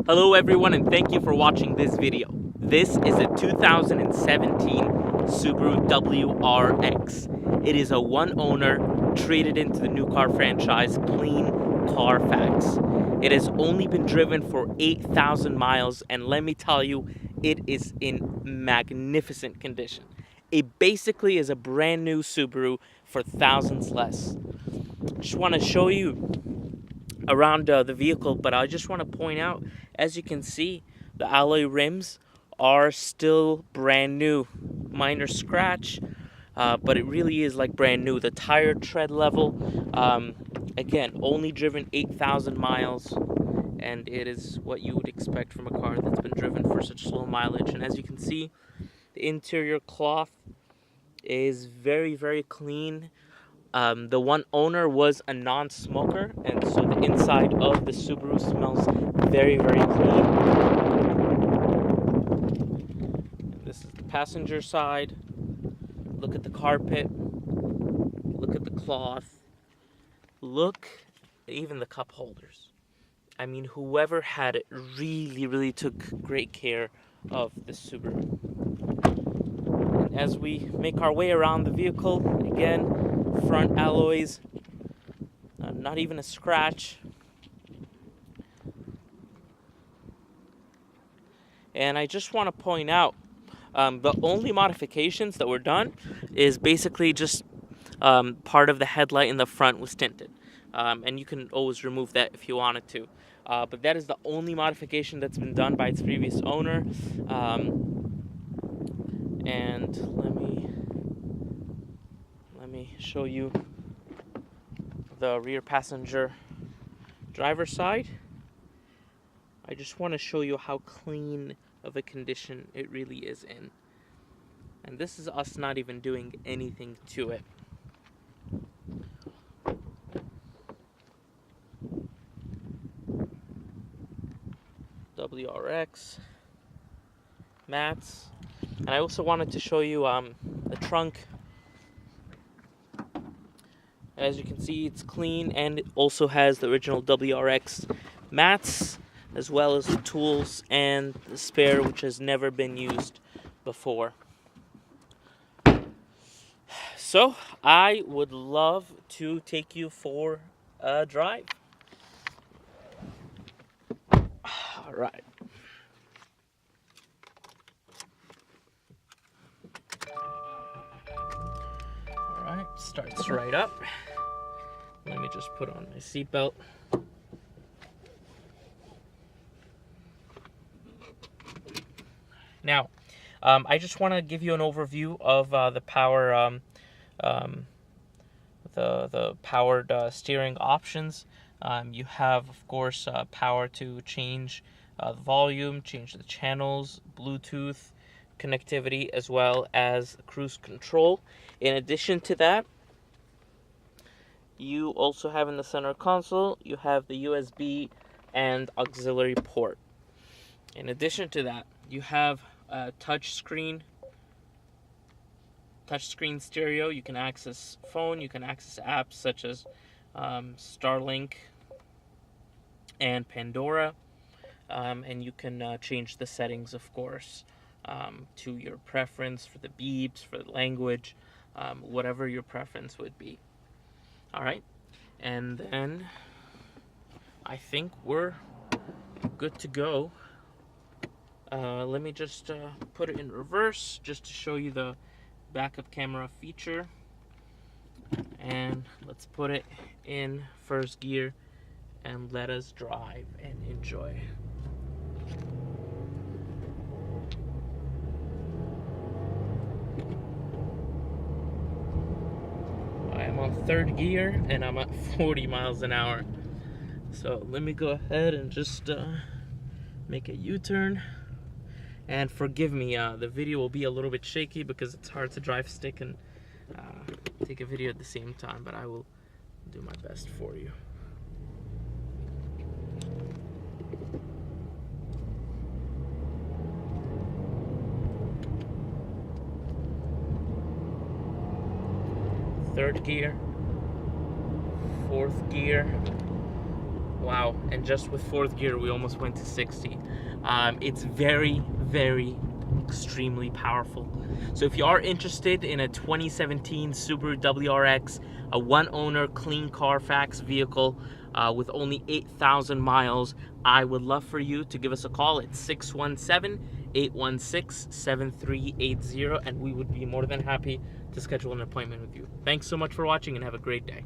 Hello everyone, and thank you for watching this video. This is a 2017 Subaru WRX. It is a one owner, traded into the new car franchise Clean Carfax. It has only been driven for 8,000 miles, and let me tell you, it is in magnificent condition. It basically is a brand new Subaru for thousands less. Just want to show you around the vehicle, but I just want to point out, as you can see, the alloy rims are still brand new. Minor scratch, but it really is like brand new. The tire tread level, again, only driven 8,000 miles, and it is what you would expect from a car that's been driven for such slow mileage. And as you can see, the interior cloth is very, very clean. The one owner was a non-smoker, and so the inside of the Subaru smells very, very clean. And this is the passenger side. Look at the carpet. Look at the cloth. Look at even the cup holders. I mean, whoever had it really took great care of the Subaru. And as we make our way around the vehicle, again, front alloys, not even a scratch. And I just want to point out, the only modifications that were done is basically just part of the headlight in the front was tinted. And you can always remove that if you wanted to. But that is the only modification that's been done by its previous owner. And let me show you the rear passenger driver's side. I just want to show you how clean of a condition it really is in. And this is us not even doing anything to it. WRX mats. And I also wanted to show you the trunk. As you can see, it's clean, and it also has the original WRX mats, as well as the tools and the spare, which has never been used before. So I would love to take you for a drive. All right. Alright, starts right up. Let me just put on my seatbelt. Now, I just want to give you an overview of the power, the powered steering options. You have, of course, power to change the volume, change the channels, Bluetooth connectivity, as well as cruise control. In addition to that, you also have in the center console, you have the USB and auxiliary port. In addition to that, you have a touchscreen stereo. You can access phone, you can access apps such as Starlink and Pandora, and you can change the settings, of course, to your preference for the beeps, for the language, whatever your preference would be. All right, and then I think we're good to go. Let me just put it in reverse just to show you the backup camera feature, and let's put it in first gear and let us drive and enjoy. I'm on third gear and I'm at 40 miles an hour. So let me go ahead and just make a U-turn. And forgive me, the video will be a little bit shaky because it's hard to drive stick and take a video at the same time, but I will do my best for you. Third gear, fourth gear, Wow, and just with fourth gear, we almost went to 60. It's very, very extremely powerful. So if you are interested in a 2017 Subaru WRX, a one-owner clean Carfax vehicle with only 8,000 miles, I would love for you to give us a call at 617-816-7380, and we would be more than happy to schedule an appointment with you. Thanks so much for watching, and have a great day.